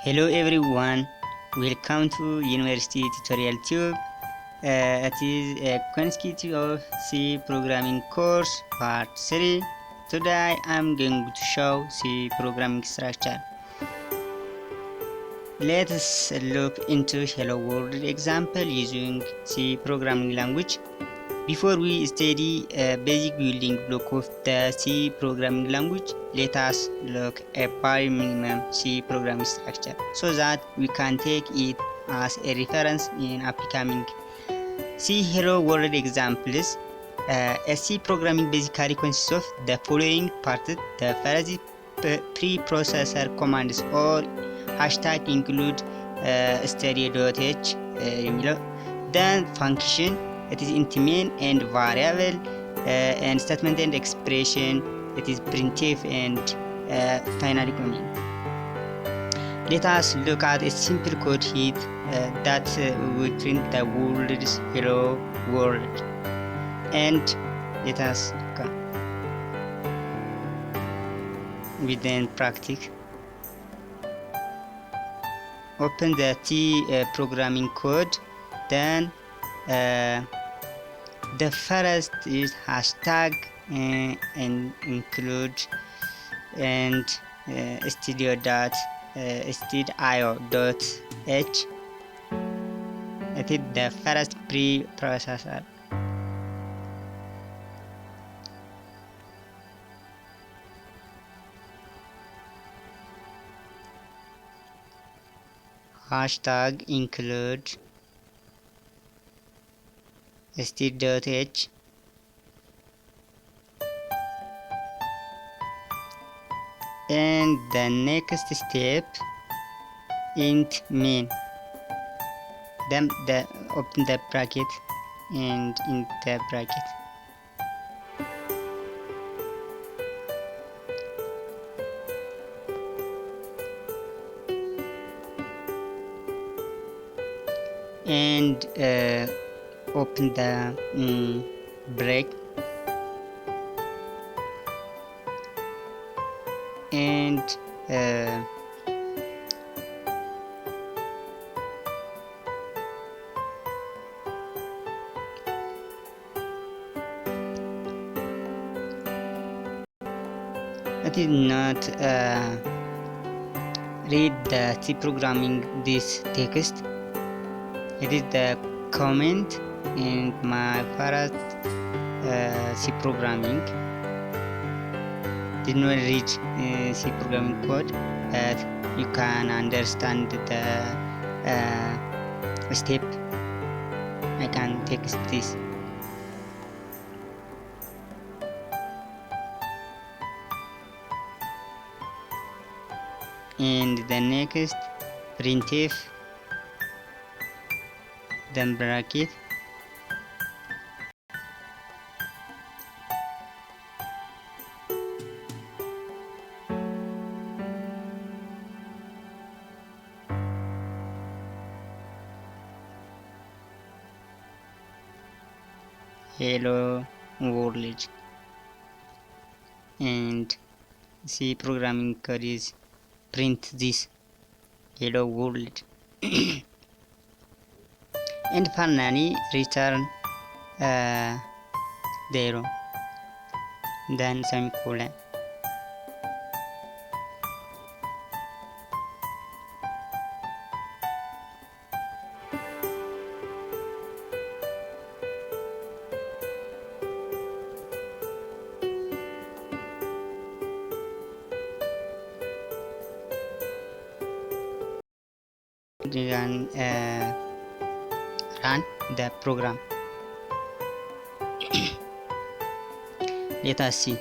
Hello everyone, welcome to University Tutorial Tube. It is a consecutive of C programming course part 3. Today I'm going to show C programming structure. Let us look into Hello World example using C programming language. Before we study a basic building block of the C programming language, let us look at bare minimum C programming structure so that we can take it as a reference in upcoming C Hello World examples. A C programming basically consists of the following parts. The first preprocessor commands or hashtag include stereo.h then function, it is int main and variable, and statement and expression, it is printf and finally comment. Let us look at a simple code here that will print the world's hello world, and let us look at within practice. Open the C programming code, then the first is hashtag and include and studio.io.h. It is the first preprocessor. Hashtag include st.h and the next step int main, then open the bracket and in the bracket and open the break and it is not read the C programming this text. It is the comment in my first C programming. Did not read C programming code, but you can understand the step. I can text this. And the next printf, then bracket hello world, and C programming code is print this hello world and finally return 0, then semicolon. Then run the program. Let us see.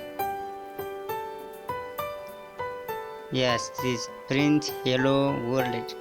Yes, this print hello world.